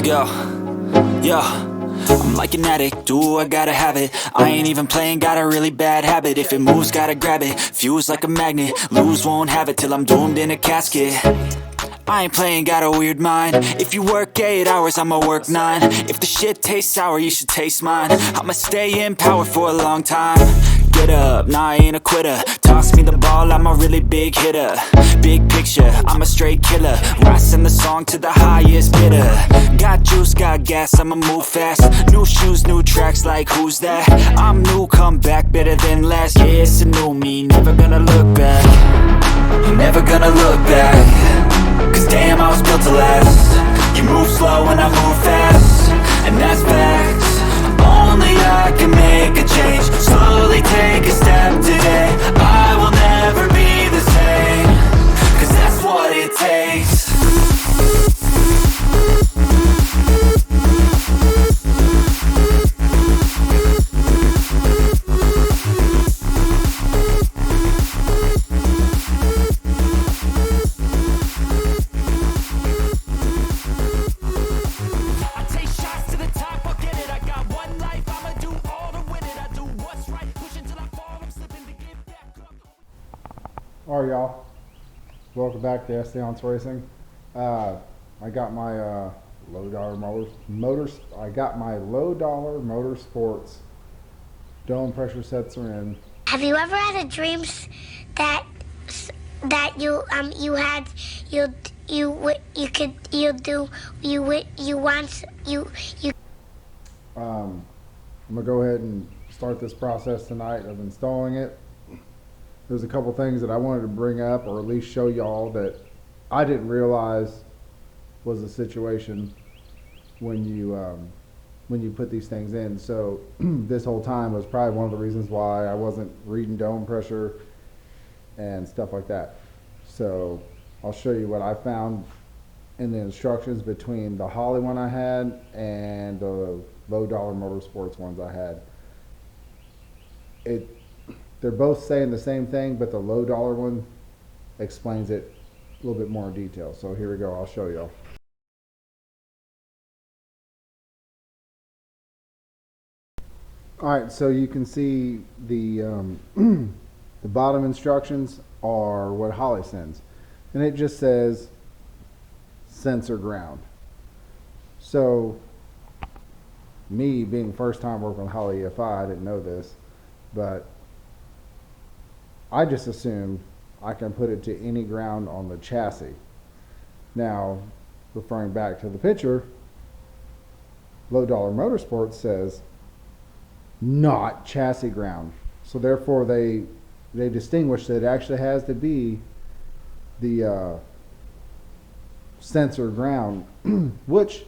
Yo, yo, I'm like an addict, ooh, I gotta have it. I ain't even playing, got a really bad habit. If it moves, gotta grab it, fuse like a magnet. Lose, won't have it till I'm doomed in a casket. I ain't playing, got a weird mind. If you work 8 hours, I'ma work 9. If the shit tastes sour, you should taste mine. I'ma stay in power for a long time. Get up, nah, I ain't a quitter. Toss me the ball, I'm a really big hitter. Big picture, I'm a straight killer. Rising the song to the highest bidder. Got juice, got gas, I'ma move fast. New shoes, new tracks, like who's that? I'm new, come back, better than last. Yeah, it's a new me, never gonna look back. Never gonna look back. Cause damn, I was built to last. You move slow and I move fast, and that's facts. Only I can make a change. Slowly take a step today. I will never be the same. Cause that's what it takes. Alright, y'all, welcome back to Seance Racing. I got my low dollar motorsports dome pressure sensor in. Have you ever had a dream that you I'm gonna go ahead and start this process tonight of installing it. There's a couple things that I wanted to bring up, or at least show y'all, that I didn't realize was the situation when you put these things in. So this whole time was probably one of the reasons why I wasn't reading dome pressure and stuff like that. So I'll show you what I found in the instructions between the Holley one I had and the low dollar motorsports ones I had. They're both saying the same thing, but the low dollar one explains it a little bit more in detail. So here we go, I'll show y'all. Alright, so you can see the the bottom instructions are what Holley sends. And it just says sensor ground. So me being first time working with Holley EFI, I didn't know this, but I just assumed I can put it to any ground on the chassis. Now, referring back to the picture, Low Dollar Motorsports says not chassis ground. So therefore they distinguish that it actually has to be the sensor ground, which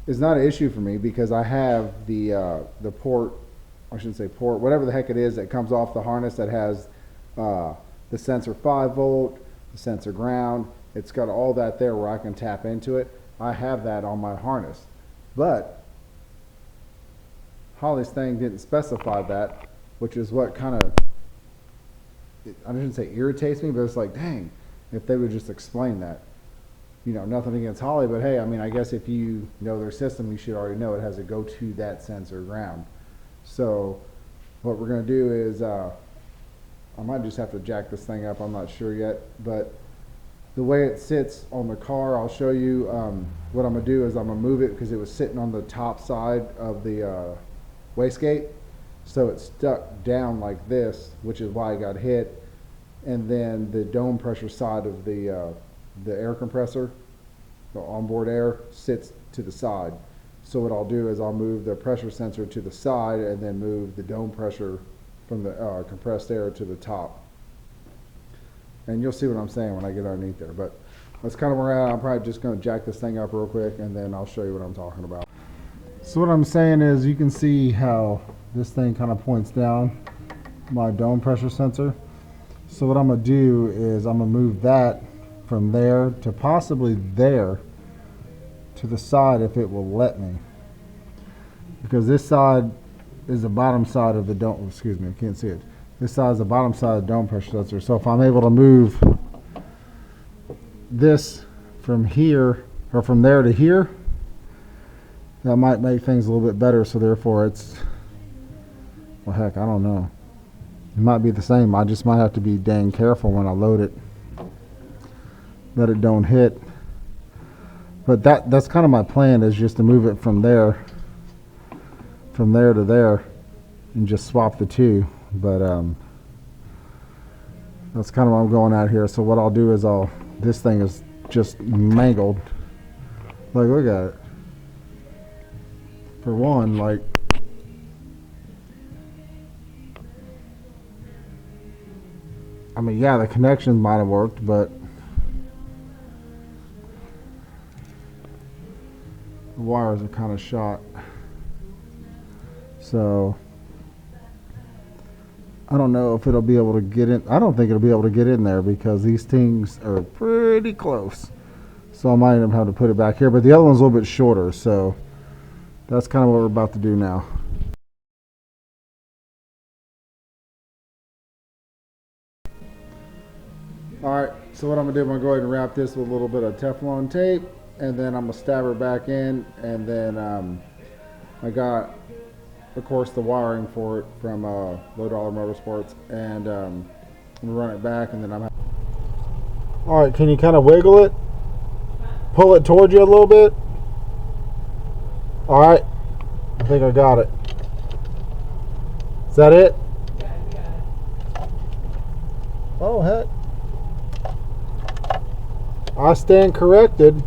is not an issue for me because I have the port, I shouldn't say port, whatever the heck it is that comes off the harness that has the sensor 5 volt, the sensor ground. It's got all that there where I can tap into it. I have that on my harness. But Holley's thing didn't specify that, which is what kind of, I shouldn't say irritates me, but it's like, dang, if they would just explain that. You know, nothing against Holley, but hey, I mean, I guess if you know their system, you should already know it has to go to that sensor ground. So what we're going to do is, I might just have to jack this thing up, I'm not sure yet, but the way it sits on the car, I'll show you. What I'm going to do is I'm going to move it because it was sitting on the top side of the wastegate, so it's stuck down like this, which is why I got hit. And then the dome pressure side of the air compressor, the onboard air, sits to the side. So what I'll do is I'll move the pressure sensor to the side and then move the dome pressure from the compressed air to the top. And you'll see what I'm saying when I get underneath there. But that's kind of where we're at. I'm probably just going to jack this thing up real quick and then I'll show you what I'm talking about. So what I'm saying is you can see how this thing kind of points down, my dome pressure sensor. So what I'm going to do is I'm going to move that from there to possibly there to the side if it will let me. Because this side is the bottom side of the dome, excuse me, I can't see it. This side is the bottom side of the dome pressure sensor. So if I'm able to move this from here, or from there to here, That might make things a little bit better, so therefore it's, well, heck, I don't know. It might be the same. I just might have to be dang careful when I load it, that it don't hit. But that's kind of my plan, is just to move it from there to there, and just swap the two. But that's kind of what I'm going at here. So what I'll do is this thing is just mangled. Like, look at it. For one, like, I mean, yeah, the connections might have worked, but the wires are kind of shot. So I don't know if it'll be able to get in. I don't think it'll be able to get in there because these things are pretty close. So I might even have to put it back here. But the other one's a little bit shorter, so that's kind of what we're about to do now. Alright, so what I'm going to do, I'm going to go ahead and wrap this with a little bit of Teflon tape, and then I'm going to stab her back in, and then I got, of course, the wiring for it from Low Dollar Motorsports, and I'm going to run it back, and then I'm... Alright, can you kind of wiggle it? Pull it towards you a little bit? Alright, I think I got it. Is that it? Oh, heck. I stand corrected.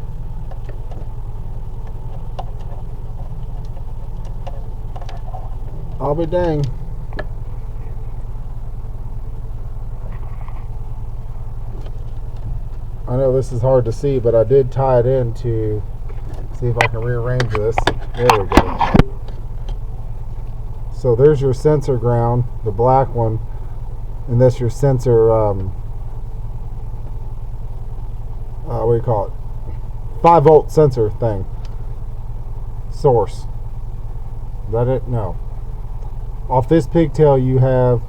I'll be dang. I know this is hard to see, but I did tie it in to see if I can rearrange this. There we go. So there's your sensor ground, the black one, and that's your sensor, what do you call it? 5-volt sensor thing. Source. Is that it? No. Off this pigtail you have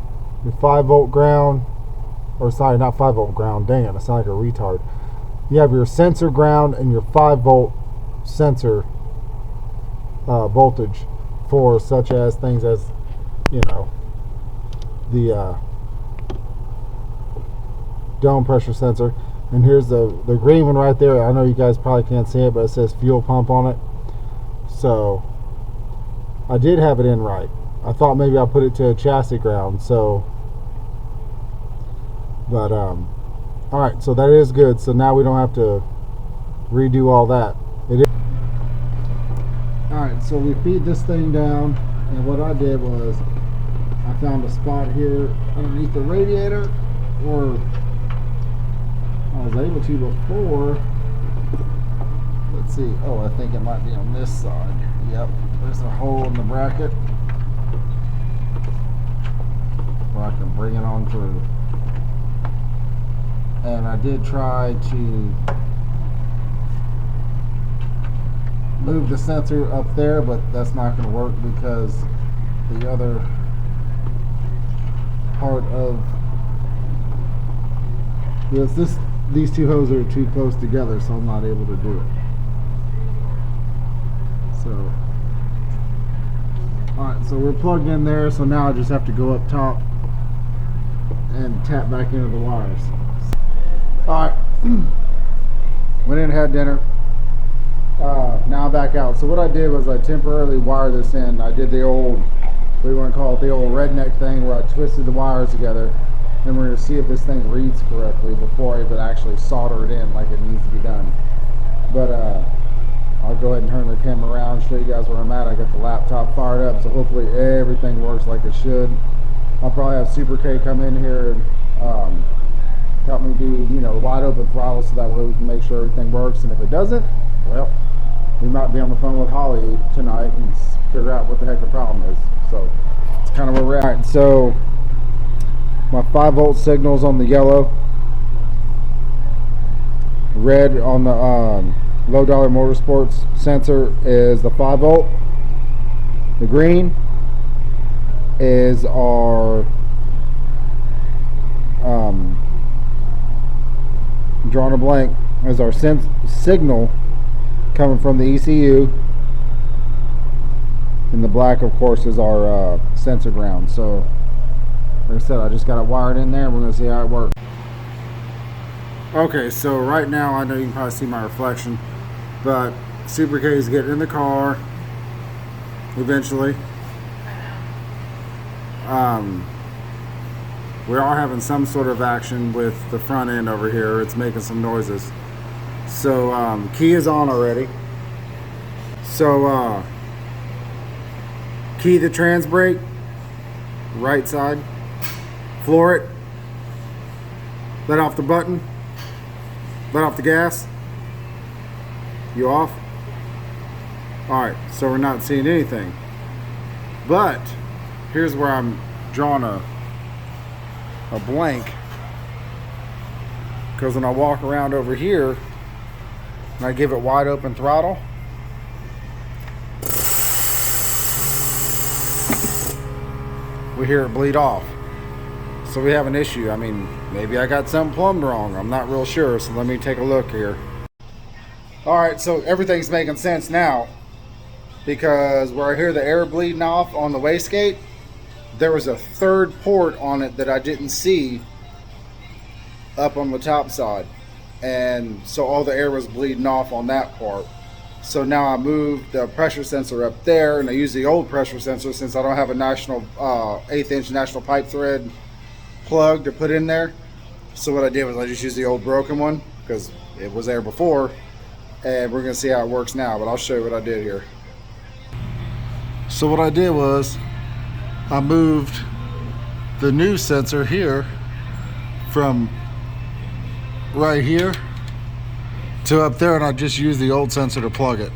your 5-volt ground, or sorry, not 5-volt ground, dang it, I sound like a retard. You have your sensor ground and your 5-volt sensor voltage for such as things as, you know, the dome pressure sensor. And here's the green one right there. I know you guys probably can't see it, but it says fuel pump on it. So I did have it in right. I thought maybe I put it to a chassis ground. So, but all right. So that is good. So now we don't have to redo all that. It is. All right. So we feed this thing down, and what I did was I found a spot here underneath the radiator, or I was able to before. Let's see. Oh, I think it might be on this side. Yep. There's a hole in the bracket where I can bring it on through. And I did try to move the sensor up there, but that's not going to work because the other part of these two hoses are too close together, so I'm not able to do it. So, alright, so we're plugged in there, so now I just have to go up top and tap back into the wires. Alright, went in and had dinner. Now I'm back out. So what I did was I temporarily wired this in. I did the old, what do you want to call it, the old redneck thing where I twisted the wires together. And we're going to see if this thing reads correctly before I even actually solder it in like it needs to be done. But I'll go ahead and turn the camera around, show you guys where I'm at. I got the laptop fired up, so hopefully everything works like it should. I'll probably have Super K come in here and help me do, you know, wide open throttle, so that way we can make sure everything works. And if it doesn't, well, we might be on the phone with Holly tonight and figure out what the heck the problem is. So it's kind of where we're at. All right, so my 5-volt signal's on the yellow, red on the Low Dollar Motorsports sensor is the 5-volt. The green is our drawing a blank, is our signal coming from the ECU, And the black, of course, is our sensor ground. So, like I said, I just got it wired in there. We're going to see how it works. Okay, so right now, I know you can probably see my reflection, but Super K is getting in the car eventually. We are having some sort of action with the front end over here. It's making some noises. So key is on already. So key the trans brake, right side, floor it, let off the button, let off the gas. You off? Alright, so we're not seeing anything. But here's where I'm drawing a blank, because when I walk around over here and I give it wide open throttle, we hear it bleed off. So we have an issue. I mean, maybe I got something plumbed wrong. I'm not real sure, so let me take a look here. Alright, so everything's making sense now, because where I hear the air bleeding off on the wastegate, there was a third port on it that I didn't see up on the top side, and so all the air was bleeding off on that part. So now I moved the pressure sensor up there, and I use the old pressure sensor since I don't have a national 1/8 inch national pipe thread plug to put in there. So what I did was I just used the old broken one because it was there before, and we're gonna see how it works now, but I'll show you what I did here. So what I did was I moved the new sensor here from right here to up there, and I just used the old sensor to plug it.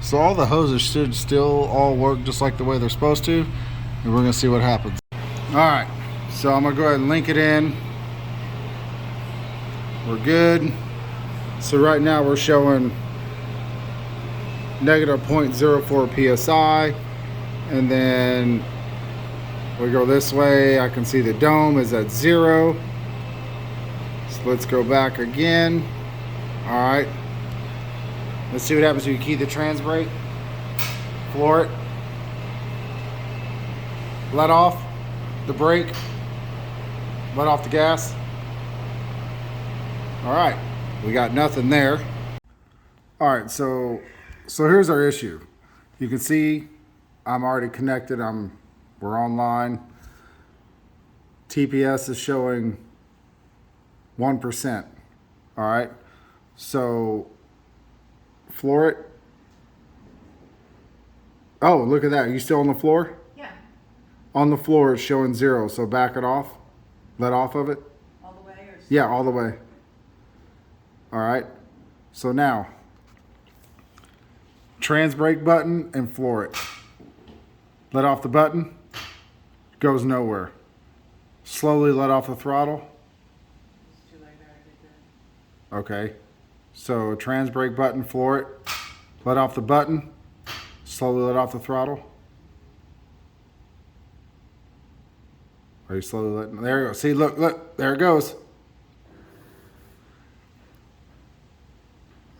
So all the hoses should still all work just like the way they're supposed to, and we're gonna see what happens. Alright, so I'm gonna go ahead and link it in. We're good. So right now we're showing negative 0.04 psi, and then we go this way, I can see the dome is at 0. So let's go back again. Alright. Let's see what happens when you key the trans brake. Floor it. Let off the brake. Let off the gas. Alright. We got nothing there. Alright, so here's our issue. You can see I'm already connected. We're online. TPS is showing 1%. All right. So floor it. Oh, look at that. Are you still on the floor? Yeah. On the floor, it's showing 0. So back it off. Let off of it. All the way? Or Yeah, all the way. All right. So now, trans brake button and floor it. Let off the button. Goes nowhere. Slowly let off the throttle. It's too late, I already did that. Okay. So trans brake button, floor it. Let off the button. Slowly let off the throttle. Are you slowly letting? There you go. See, look, there it goes.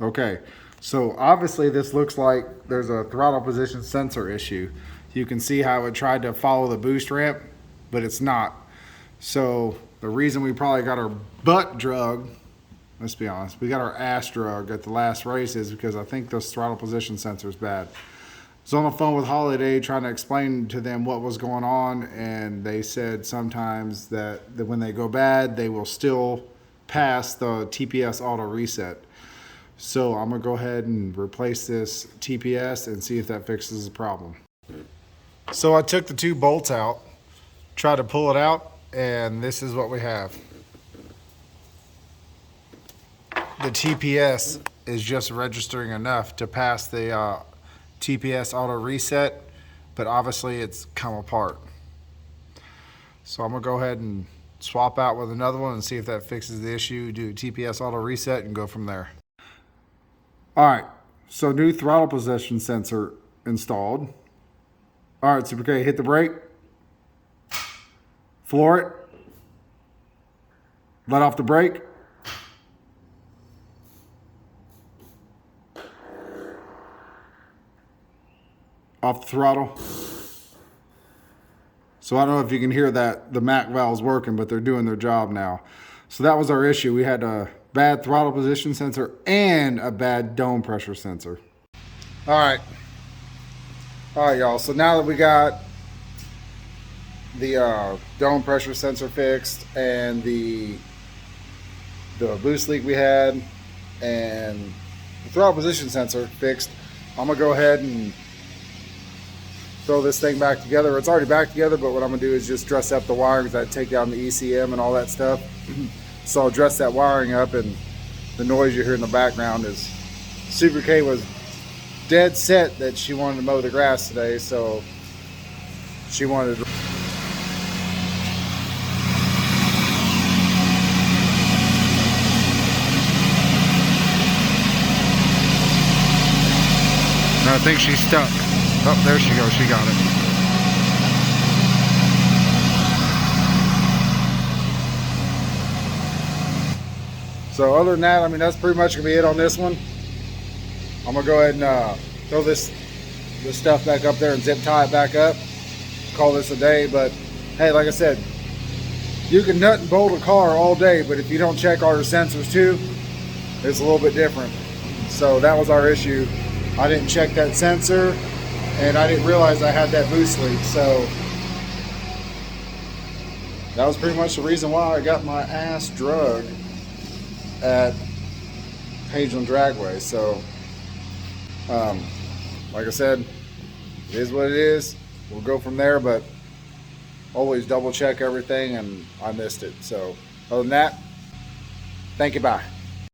Okay. So obviously this looks like there's a throttle position sensor issue. You can see how it tried to follow the boost ramp, but it's not. So the reason we probably got our butt drug, let's be honest, we got our ass drug at the last race is because I think this throttle position sensor is bad. I was on the phone with Holiday trying to explain to them what was going on, and they said sometimes that when they go bad, they will still pass the TPS auto reset. So I'm gonna go ahead and replace this TPS and see if that fixes the problem. So I took the 2 bolts out, tried to pull it out, and this is what we have. The TPS is just registering enough to pass the TPS auto reset, but obviously it's come apart. So I'm gonna go ahead and swap out with another one and see if that fixes the issue, do TPS auto reset and go from there. All right, so new throttle position sensor installed. All right, Super K, hit the brake, floor it, let off the brake. off the throttle. So I don't know if you can hear that the MAC valve's working, but they're doing their job now. So that was our issue. We had a bad throttle position sensor and a bad dome pressure sensor. All right, y'all. So now that we got the dome pressure sensor fixed and the boost leak we had and the throttle position sensor fixed, I'm gonna go ahead and throw this thing back together. It's already back together, but what I'm gonna do is just dress up the wiring, because I take down the ECM and all that stuff. So I'll dress that wiring up, and the noise you hear in the background is Super K was dead set that she wanted to mow the grass today, so she wanted to. I think she's stuck. Oh, there she goes. She got it. So other than that, I mean, that's pretty much gonna be it on this one. I'm gonna go ahead and throw this stuff back up there and zip tie it back up. Call this a day. But hey, like I said, you can nut and bolt a car all day, but if you don't check all your sensors too, it's a little bit different. So that was our issue. I didn't check that sensor, and I didn't realize I had that boost leak. So that was pretty much the reason why I got my ass drugged at Pageland Dragway. So like I said, it is what it is. We'll go from there, but always double check everything, and I missed it. So other than that, thank you, bye.